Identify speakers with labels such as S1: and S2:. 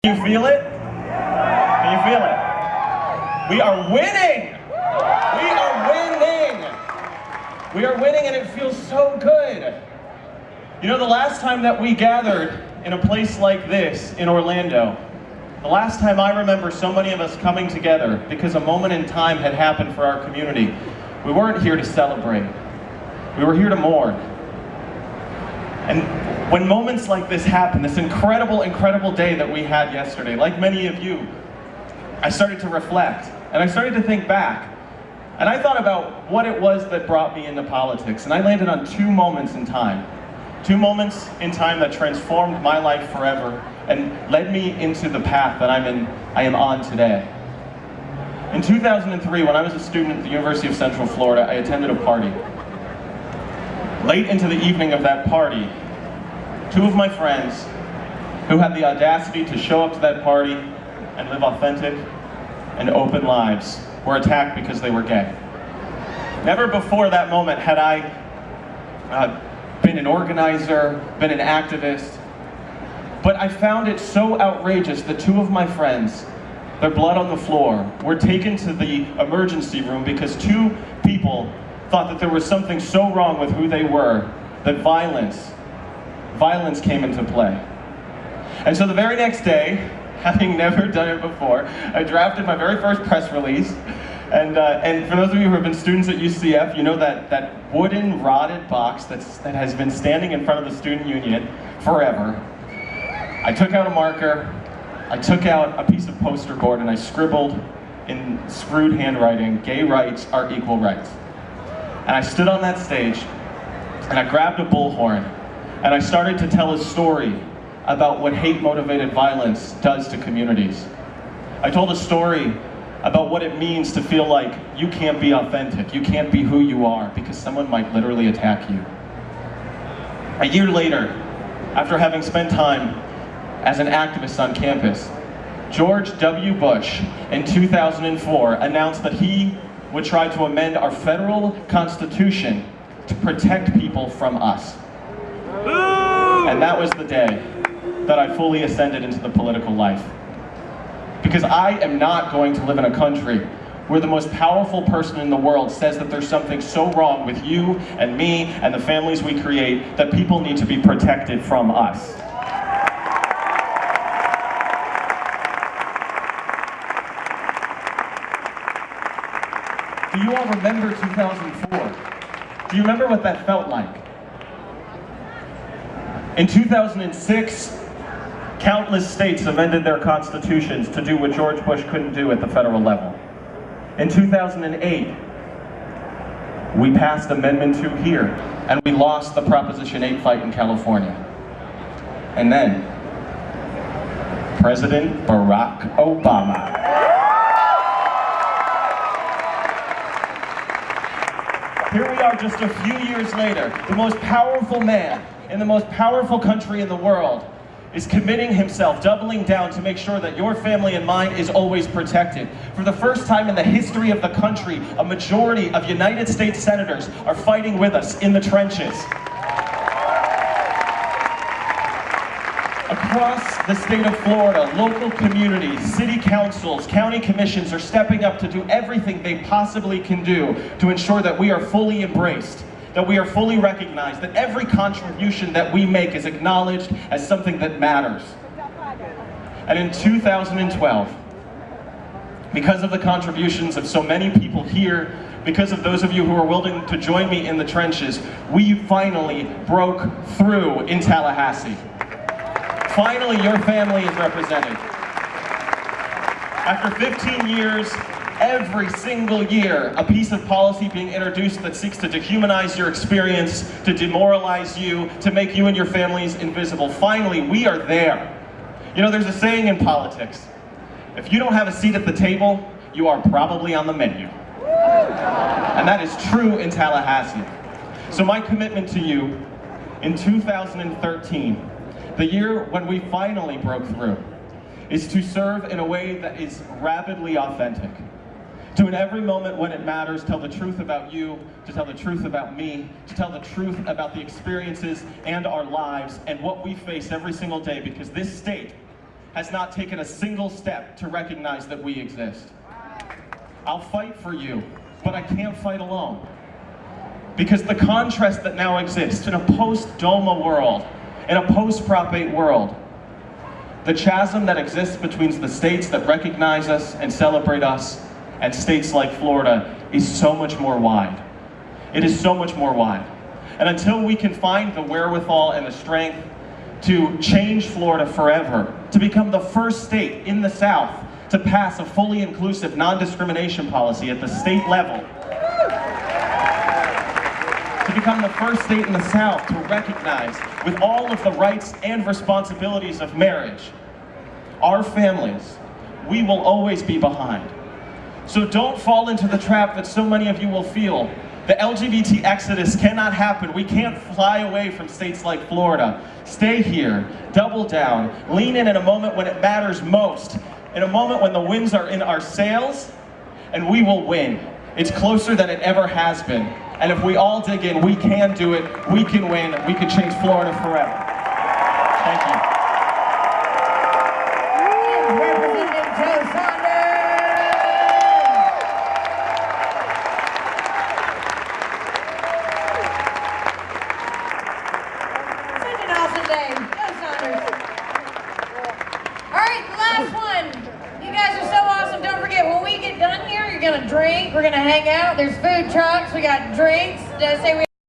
S1: Can you feel it? Can you feel it? We are winning! We are winning! We are winning and it feels so good. You know, the last time that we gathered in a place like this in Orlando, the last time I remember so many of us coming together because a moment in time had happened for our community, we weren't here to celebrate. We were here to mourn. And when moments like this happen, this incredible, incredible day that we had yesterday, like many of you, I started to reflect and I started to think back. And I thought about what it was that brought me into politics. And I landed on two moments in time. Two moments in time that transformed my life forever and led me into the path that I am on today. In 2003, when I was a student at the University of Central Florida, I attended a party. Late into the evening of that party, two of my friends who had the audacity to show up to that party and live authentic and open lives were attacked because they were gay. Never before that moment had I been an organizer, been an activist, but I found it so outrageous that two of my friends, their blood on the floor, were taken to the emergency room because two people thought that there was something so wrong with who they were that violence came into play. And so the very next day, having never done it before, I drafted my very first press release. And for those of you who have been students at UCF, you know that wooden rotted box that has been standing in front of the student union forever. I took out a marker, I took out a piece of poster board, and I scribbled in screwed handwriting, "Gay rights are equal rights." And I stood on that stage, and I grabbed a bullhorn, and I started to tell a story about what hate-motivated violence does to communities. I told a story about what it means to feel like you can't be authentic, you can't be who you are, because someone might literally attack you. A year later, after having spent time as an activist on campus, George W. Bush in 2004 announced that he would try to amend our federal constitution to protect people from us. And that was the day that I fully ascended into the political life. Because I am not going to live in a country where the most powerful person in the world says that there's something so wrong with you and me and the families we create that people need to be protected from us. Do you all remember 2004? Do you remember what that felt like? In 2006, countless states amended their constitutions to do what George Bush couldn't do at the federal level. In 2008, we passed Amendment 2 here, and we lost the Proposition 8 fight in California. And then, President Barack Obama. Here we are just a few years later, the most powerful man in the most powerful country in the world is committing himself, doubling down to make sure that your family and mine is always protected. For the first time in the history of the country, a majority of United States senators are fighting with us in the trenches. Across the state of Florida, local communities, city councils, county commissions are stepping up to do everything they possibly can do to ensure that we are fully embraced, that we are fully recognized, that every contribution that we make is acknowledged as something that matters. And in 2012, because of the contributions of so many people here, because of those of you who are willing to join me in the trenches, we finally broke through in Tallahassee. Finally, your family is represented. After 15 years, every single year, a piece of policy being introduced that seeks to dehumanize your experience, to demoralize you, to make you and your families invisible. Finally, we are there. You know, there's a saying in politics, if you don't have a seat at the table, you are probably on the menu. And that is true in Tallahassee. So my commitment to you in 2013, the year when we finally broke through, is to serve in a way that is rabidly authentic. To in every moment when it matters, tell the truth about you, to tell the truth about me, to tell the truth about the experiences and our lives and what we face every single day, because this state has not taken a single step to recognize that we exist. I'll fight for you, but I can't fight alone. Because the contrast that now exists in a post-DOMA world, in a post-Prop 8 world, the chasm that exists between the states that recognize us and celebrate us and states like Florida is so much more wide. It is so much more wide. And until we can find the wherewithal and the strength to change Florida forever, to become the first state in the South to pass a fully inclusive non-discrimination policy at the state level, to become the first state in the South to recognize, with all of the rights and responsibilities of marriage, our families, we will always be behind. So don't fall into the trap that so many of you will feel. The LGBT exodus cannot happen. We can't fly away from states like Florida. Stay here, double down, lean in a moment when it matters most, in a moment when the winds are in our sails, and we will win. It's closer than it ever has been. And if we all dig in, we can do it, we can win, we can change Florida forever. Thank you.
S2: Representative Joe Saunders. Such an awesome day. Joe Saunders. All right, the last one. You guys are so awesome. Don't forget, when we get done here, you're going to drink, we're going to hang out. There's food trucks, we got drinks. Did I say we